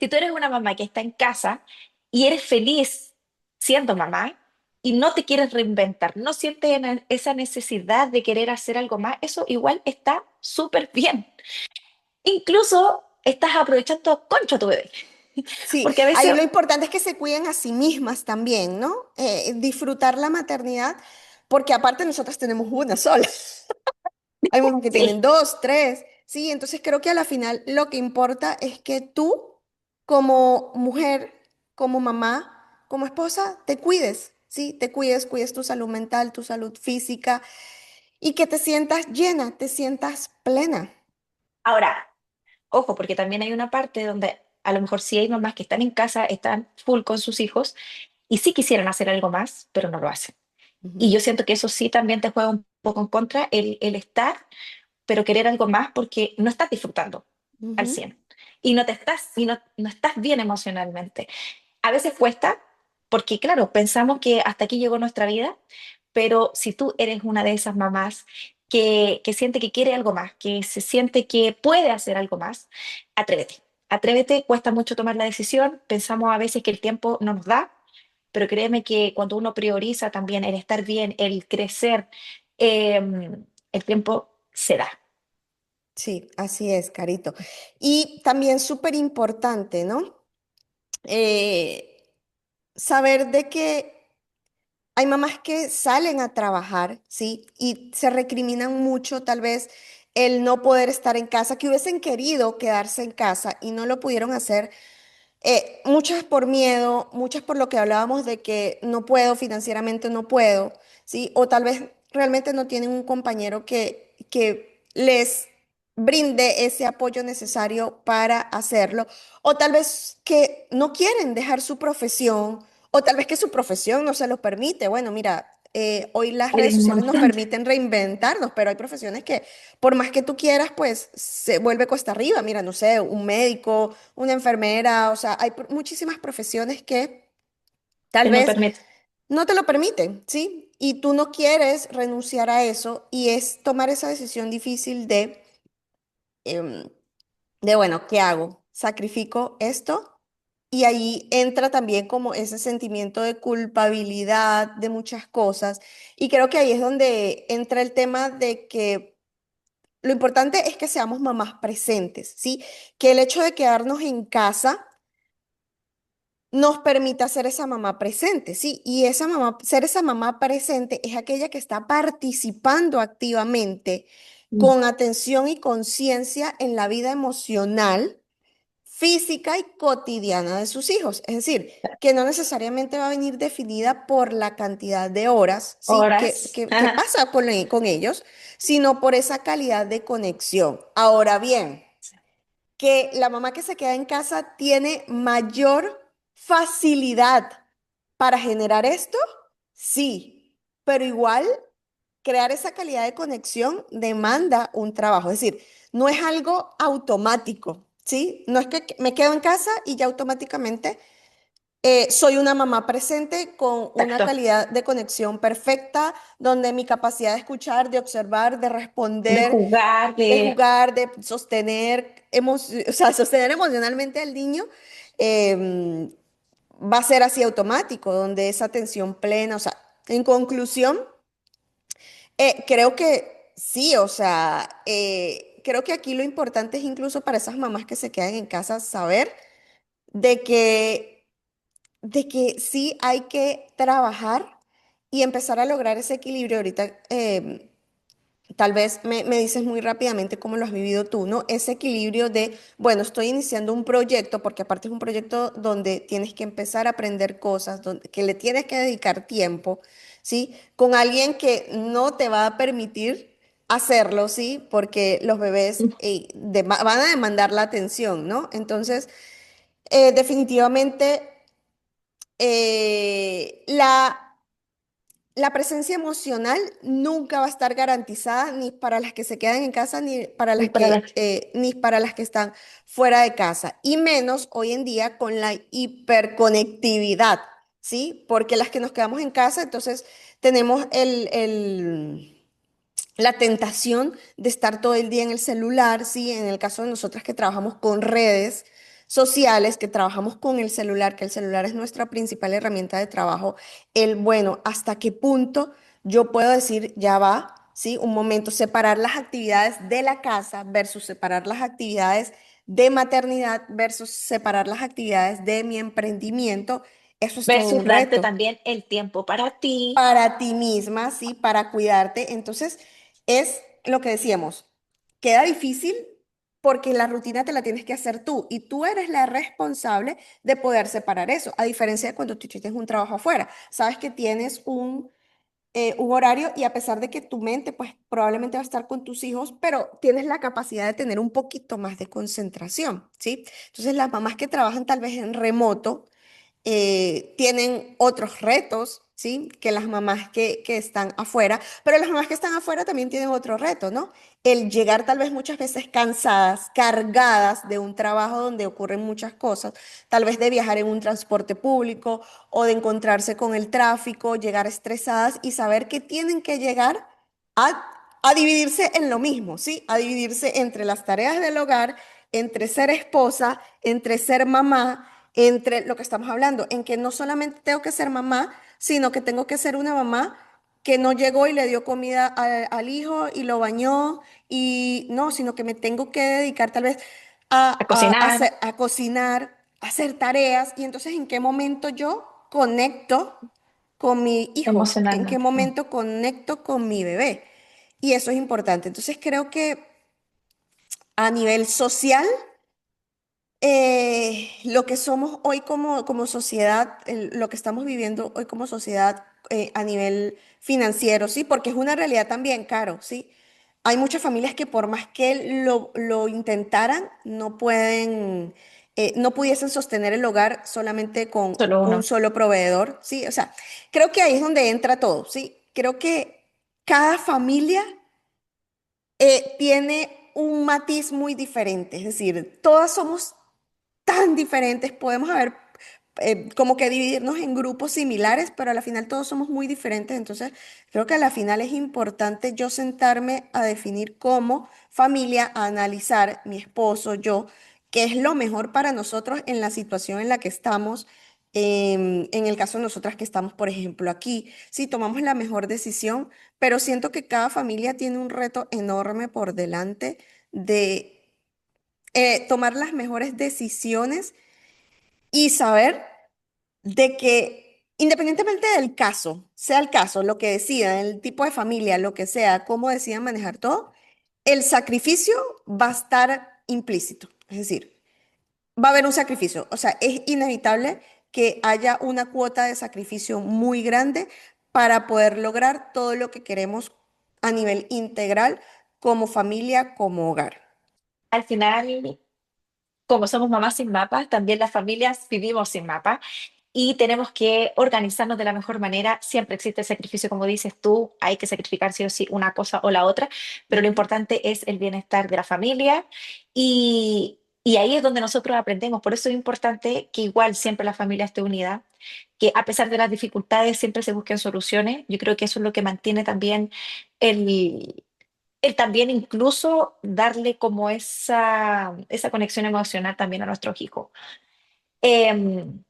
si tú eres una mamá que está en casa y eres feliz siendo mamá y no te quieres reinventar, no sientes esa necesidad de querer hacer algo más, eso igual está súper bien. Incluso estás aprovechando a concho a tu bebé, Sí, porque a ahí veces, lo importante es que se cuiden a sí mismas también, ¿no? Disfrutar la maternidad, porque aparte nosotras tenemos una sola. Hay mamás que tienen sí, dos, tres, sí, entonces creo que a la final lo que importa es que tú, como mujer, como mamá, como esposa, te cuides, sí, te cuides, cuides tu salud mental, tu salud física y que te sientas llena, te sientas plena. ahora, ojo, porque también hay una parte donde a lo mejor sí hay mamás que están en casa, están full con sus hijos y sí quisieran hacer algo más, pero no lo hacen. Y Ujú, yo siento que eso sí también te juega un poco en contra, el estar, pero querer algo más porque no estás disfrutando al ujú, 100 y no estás bien emocionalmente. A veces cuesta porque, claro, pensamos que hasta aquí llegó nuestra vida, pero si tú eres una de esas mamás que siente que quiere algo más, que se siente que puede hacer algo más, atrévete. Atrévete, cuesta mucho tomar la decisión, pensamos a veces que el tiempo no nos da, pero créeme que cuando uno prioriza también el estar bien, el crecer, el tiempo se da. sí, así es, Carito. Y también súper importante, ¿no? Eh, saber de que hay mamás que salen a trabajar, ¿sí? Y se recriminan mucho tal vez el no poder estar en casa, que hubiesen querido quedarse en casa y no lo pudieron hacer. Muchas por miedo, muchas por lo que hablábamos de que no puedo, financieramente no puedo, ¿sí? O tal vez realmente no tienen un compañero que les brinde ese apoyo necesario para hacerlo, o tal vez que no quieren dejar su profesión, o tal vez que su profesión no se lo permite. Bueno, mira, hoy las Hay redes un sociales nos montón. permiten reinventarnos, pero hay profesiones que por más que tú quieras, pues se vuelve cuesta arriba. Mira, no sé, un médico, una enfermera, o sea, hay muchísimas profesiones que tal Que no vez permite. no te lo permiten, ¿sí? Y tú no quieres renunciar a eso y es tomar esa decisión difícil em, bueno, ¿qué hago? ¿Sacrifico esto? Y ahí entra también como ese sentimiento de culpabilidad de muchas cosas. Y creo que ahí es donde entra el tema de que lo importante es que seamos mamás presentes, ¿sí? Que el hecho de quedarnos en casa nos permita ser esa mamá presente, ¿sí? Y esa mamá, ser esa mamá presente es aquella que está participando activamente Mm. con atención y conciencia en la vida emocional, física y cotidiana de sus hijos. Es decir, que no necesariamente va a venir definida por la cantidad de horas, ¿sí? Horas. Que Ajá. pasa con ellos, sino por esa calidad de conexión. Ahora bien, que la mamá que se queda en casa tiene mayor facilidad para generar esto, sí, pero igual crear esa calidad de conexión demanda un trabajo, es decir, no es algo automático, ¿sí? No es que me quedo en casa y ya automáticamente soy una mamá presente con una Exacto. calidad de conexión perfecta, donde mi capacidad de escuchar, de observar, de De responder, jugar, de de jugar, de sostener, o sea, sostener emocionalmente al niño, em, va a ser así automático, donde esa atención plena, o sea, en conclusión, creo que sí, o sea, creo que aquí lo importante es incluso para esas mamás que se quedan en casa saber de que, de que sí hay que trabajar y empezar a lograr ese equilibrio. Ahorita, tal vez me dices muy rápidamente cómo lo has vivido tú, ¿no? Ese equilibrio de, bueno, estoy iniciando un proyecto, porque aparte es un proyecto donde tienes que empezar a aprender cosas, donde, que le tienes que dedicar tiempo, ¿sí? Con alguien que no te va a permitir hacerlo, ¿sí? Porque los bebés van a demandar la atención, ¿no? Entonces, definitivamente, la presencia emocional nunca va a estar garantizada ni para las que se quedan en casa para la ni para las que están fuera de casa, y menos hoy en día con la hiperconectividad, ¿sí? Porque las que nos quedamos en casa, entonces tenemos la tentación de estar todo el día en el celular, ¿sí? En el caso de nosotras que trabajamos con redes sociales, que trabajamos con el celular, que el celular es nuestra principal herramienta de trabajo, bueno, ¿hasta qué punto yo puedo decir, ya va, ¿sí? Un momento, separar las actividades de la casa versus separar las actividades de maternidad versus separar las actividades de mi emprendimiento? Eso es todo un versus darte reto también el tiempo para ti. para ti misma, ¿sí? Para cuidarte. Entonces, es lo que decíamos, queda difícil porque la rutina te la tienes que hacer tú y tú eres la responsable de poder separar eso, a diferencia de cuando tú tienes un trabajo afuera. Sabes que tienes un horario y a pesar de que tu mente, pues probablemente va a estar con tus hijos, pero tienes la capacidad de tener un poquito más de concentración, ¿sí? Entonces, las mamás que trabajan tal vez en remoto, tienen otros retos, ¿sí? Que las mamás que están afuera, pero las mamás que están afuera también tienen otro reto, ¿no? El llegar tal vez muchas veces cansadas, cargadas de un trabajo donde ocurren muchas cosas, tal vez de viajar en un transporte público o de encontrarse con el tráfico, llegar estresadas y saber que tienen que llegar a dividirse en lo mismo, ¿sí? A dividirse entre las tareas del hogar, entre ser esposa, entre ser mamá, entre lo que estamos hablando, en que no solamente tengo que ser mamá, sino que tengo que ser una mamá que no llegó y le dio comida al hijo y lo bañó, y no, sino que me tengo que dedicar tal vez A cocinar, a cocinar, a hacer tareas, y entonces en qué momento yo conecto con mi hijo, en qué emocionalmente. momento conecto con mi bebé. Y eso es importante. Entonces creo que a nivel social, lo que somos hoy como sociedad, lo que estamos viviendo hoy como sociedad, a nivel financiero, ¿sí? Porque es una realidad también, Caro, ¿sí? hay muchas familias que por más que lo intentaran, no pueden, no pudiesen sostener el hogar solamente con Solo un uno. solo proveedor, ¿sí? O sea, creo que ahí es donde entra todo, ¿sí? Creo que cada familia tiene un matiz muy diferente, es decir, todas somos tan diferentes, podemos haber como que dividirnos en grupos similares, pero a la final todos somos muy diferentes, entonces creo que a la final es importante yo sentarme a definir como familia, a analizar mi esposo, yo, qué es lo mejor para nosotros en la situación en la que estamos. En el caso de nosotras que estamos, por ejemplo, aquí, sí, tomamos la mejor decisión, pero siento que cada familia tiene un reto enorme por delante de tomar las mejores decisiones y saber de que independientemente del caso, sea el caso, lo que decidan, el tipo de familia, lo que sea, cómo decidan manejar todo, el sacrificio va a estar implícito. Es decir, va a haber un sacrificio. O sea, es inevitable que haya una cuota de sacrificio muy grande para poder lograr todo lo que queremos a nivel integral como familia, como hogar. Al final, como somos mamás sin mapas, también las familias vivimos sin mapa y tenemos que organizarnos de la mejor manera. Siempre existe el sacrificio, como dices tú, hay que sacrificar sí o sí una cosa o la otra, pero lo Ujú. importante es el bienestar de la familia y ahí es donde nosotros aprendemos. Por eso es importante que igual siempre la familia esté unida, que a pesar de las dificultades siempre se busquen soluciones. Yo creo que eso es lo que mantiene también el también incluso darle como esa conexión emocional también a nuestros hijos. Em,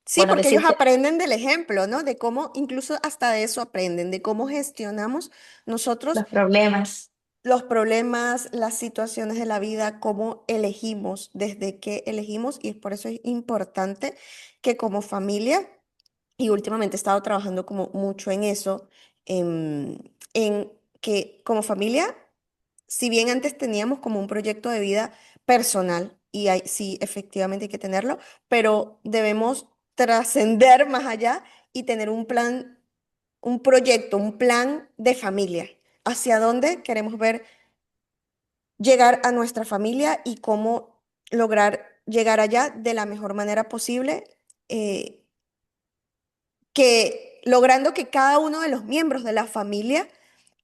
Sí, bueno, porque ellos decirte aprenden del ejemplo, ¿no? De cómo, incluso hasta de eso aprenden, de cómo gestionamos nosotros los problemas. los problemas, las situaciones de la vida, cómo elegimos, desde qué elegimos, y por eso es importante que como familia, y últimamente he estado trabajando como mucho en eso, en que como familia si bien antes teníamos como un proyecto de vida personal, y sí, efectivamente hay que tenerlo, pero debemos trascender más allá y tener un plan, un proyecto, un plan de familia, hacia dónde queremos ver llegar a nuestra familia y cómo lograr llegar allá de la mejor manera posible, eh, que logrando que cada uno de los miembros de la familia,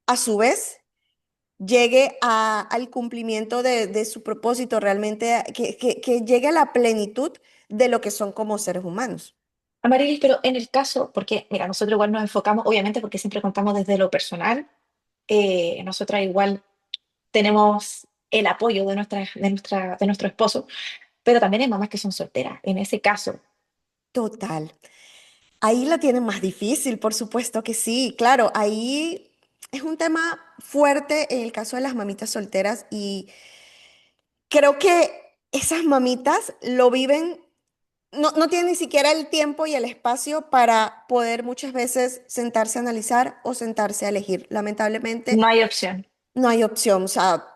a su vez, llegue al cumplimiento de su propósito, realmente, que llegue a la plenitud de lo que son como seres humanos. Amarilis, pero en el caso, porque mira, nosotros igual nos enfocamos, obviamente porque siempre contamos desde lo personal, nosotras igual tenemos el apoyo de nuestro esposo, pero también hay mamás que son solteras. En ese caso, Total. Ahí la tienen más difícil, por supuesto que sí. Claro, ahí es un tema fuerte en el caso de las mamitas solteras y creo que esas mamitas lo viven, no tienen ni siquiera el tiempo y el espacio para poder muchas veces sentarse a analizar o sentarse a elegir. Lamentablemente, no hay opción. no hay opción. O sea,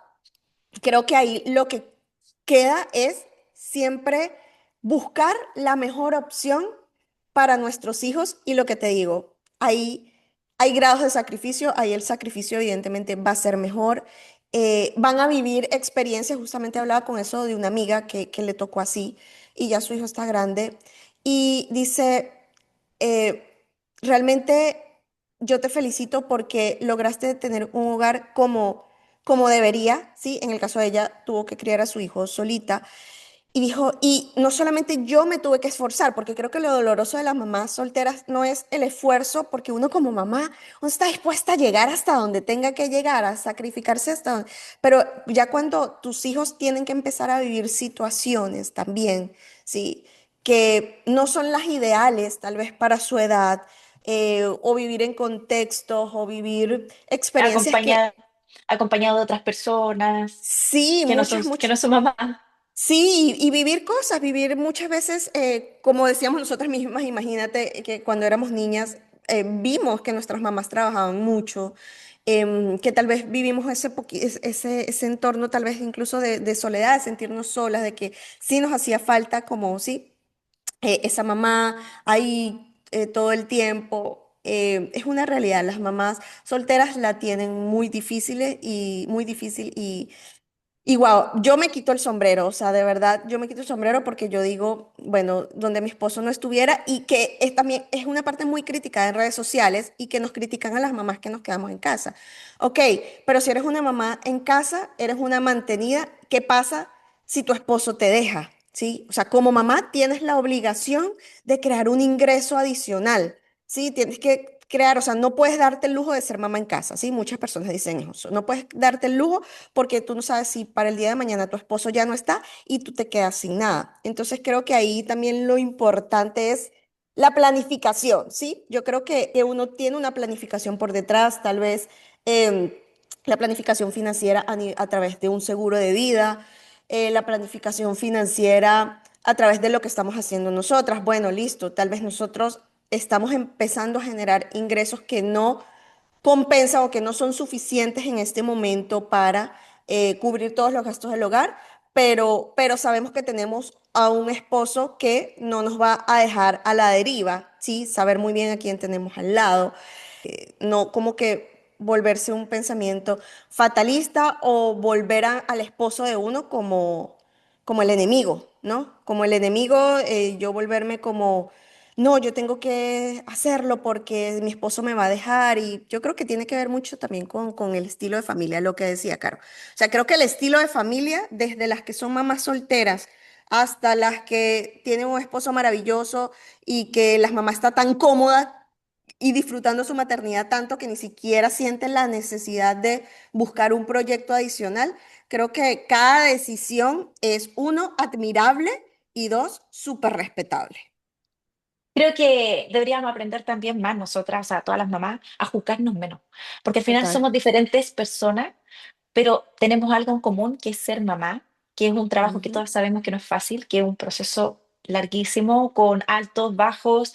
creo que ahí lo que queda es siempre buscar la mejor opción para nuestros hijos y lo que te digo, ahí hay grados de sacrificio, ahí el sacrificio evidentemente va a ser mejor. Van a vivir experiencias, justamente hablaba con eso de una amiga que le tocó así y ya su hijo está grande y dice, eh, realmente yo te felicito porque lograste tener un hogar como debería, ¿sí? En el caso de ella, tuvo que criar a su hijo solita. Y dijo, y no solamente yo me tuve que esforzar, porque creo que lo doloroso de las mamás solteras no es el esfuerzo, porque uno como mamá, uno está dispuesta a llegar hasta donde tenga que llegar, a sacrificarse hasta donde... Pero ya cuando tus hijos tienen que empezar a vivir situaciones también, ¿sí? Que no son las ideales tal vez para su edad, o vivir en contextos, o vivir experiencias que Acompañada, acompañado de otras personas sí, muchas, que muchas. no son mamá. Sí, y vivir cosas, vivir muchas veces, como decíamos nosotras mismas, imagínate que cuando éramos niñas vimos que nuestras mamás trabajaban mucho, que tal vez vivimos ese entorno tal vez incluso de soledad, de sentirnos solas, de que sí nos hacía falta como, sí, esa mamá ahí todo el tiempo. es una realidad. Las mamás solteras la tienen muy difícil y wow, yo me quito el sombrero, o sea, de verdad, yo me quito el sombrero porque yo digo, bueno, donde mi esposo no estuviera y que es también es una parte muy criticada en redes sociales y que nos critican a las mamás que nos quedamos en casa. Ok, pero si eres una mamá en casa, eres una mantenida, ¿qué pasa si tu esposo te deja? ¿Sí? O sea, como mamá tienes la obligación de crear un ingreso adicional, ¿sí? Tienes que crear, o sea, no puedes darte el lujo de ser mamá en casa, ¿sí? Muchas personas dicen eso, no puedes darte el lujo porque tú no sabes si para el día de mañana tu esposo ya no está y tú te quedas sin nada. Entonces creo que ahí también lo importante es la planificación, ¿sí? Yo creo que uno tiene una planificación por detrás, tal vez la planificación financiera a través de un seguro de vida, la planificación financiera a través de lo que estamos haciendo nosotras. Bueno, listo, tal vez nosotros estamos empezando a generar ingresos que no compensan o que no son suficientes en este momento para cubrir todos los gastos del hogar, pero sabemos que tenemos a un esposo que no nos va a dejar a la deriva, ¿sí? Saber muy bien a quién tenemos al lado, no como que volverse un pensamiento fatalista o volver al esposo de uno como el enemigo, ¿no? Como el enemigo, yo volverme como, no, yo tengo que hacerlo porque mi esposo me va a dejar y yo creo que tiene que ver mucho también con el estilo de familia, lo que decía Caro. O sea, creo que el estilo de familia, desde las que son mamás solteras hasta las que tienen un esposo maravilloso y que las mamás está tan cómoda y disfrutando su maternidad tanto que ni siquiera sienten la necesidad de buscar un proyecto adicional. Creo que cada decisión es, uno, admirable y dos, súper respetable. Creo que deberíamos aprender también más nosotras, a todas las mamás, a juzgarnos menos, porque al final Total. somos diferentes personas, pero tenemos algo en común que es ser mamá, que es un trabajo que Ujú, todas sabemos que no es fácil, que es un proceso larguísimo, con altos, bajos.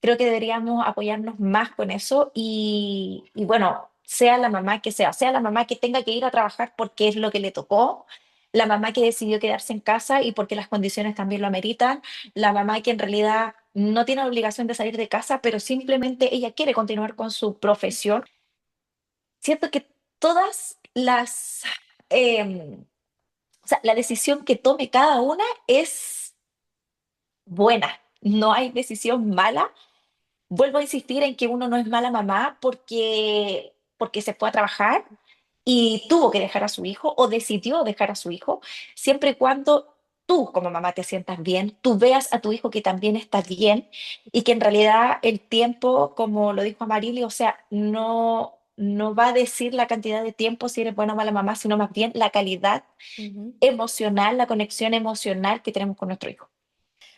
Creo que deberíamos apoyarnos más con eso y bueno, sea la mamá que sea la mamá que tenga que ir a trabajar porque es lo que le tocó, la mamá que decidió quedarse en casa y porque las condiciones también lo ameritan, la mamá que en realidad no tiene la obligación de salir de casa, pero simplemente ella quiere continuar con su profesión. Siento que todas o sea, la decisión que tome cada una es buena, no hay decisión mala. Vuelvo a insistir en que uno no es mala mamá porque se fue a trabajar y tuvo que dejar a su hijo o decidió dejar a su hijo, siempre y cuando tú como mamá te sientas bien, tú veas a tu hijo que también está bien y que en realidad el tiempo, como lo dijo Amarili, o sea, no va a decir la cantidad de tiempo si eres buena o mala mamá, sino más bien la calidad ujú. emocional, la conexión emocional que tenemos con nuestro hijo.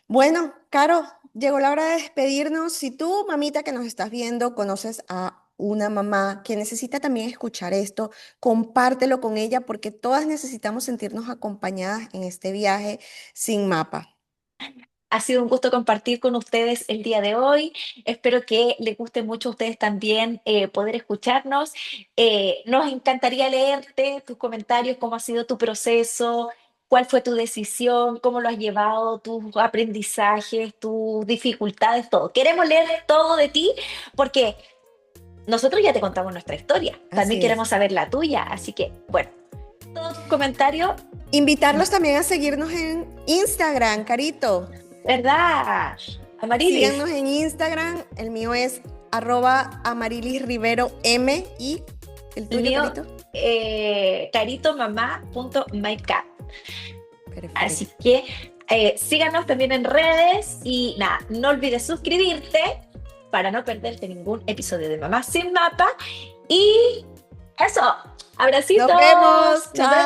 Bueno, Caro, llegó la hora de despedirnos. Si tú, mamita que nos estás viendo, conoces a una mamá que necesita también escuchar esto, compártelo con ella porque todas necesitamos sentirnos acompañadas en este viaje sin mapa. Ha sido un gusto compartir con ustedes el día de hoy. Espero que les guste mucho a ustedes también poder escucharnos. Nos encantaría leerte tus comentarios, cómo ha sido tu proceso, cuál fue tu decisión, cómo lo has llevado, tus aprendizajes, tus dificultades, todo. Queremos leer todo de ti porque nosotros ya te contamos nuestra historia. También Así es. queremos saber la tuya. Así que, bueno, todos tus comentarios, Invitarlos también a seguirnos en Instagram, Carito. ¿verdad? Amarilis. Síganos en Instagram. El mío es @amarilisrivero y el El tuyo, mío, Carito. caritomamá.mycat. Así Perfecto. que síganos también en redes y nada, no olvides suscribirte para no perderte ningún episodio de Mamá Sin Mapa. Y eso, Nos vemos. abracitos, nos Chao.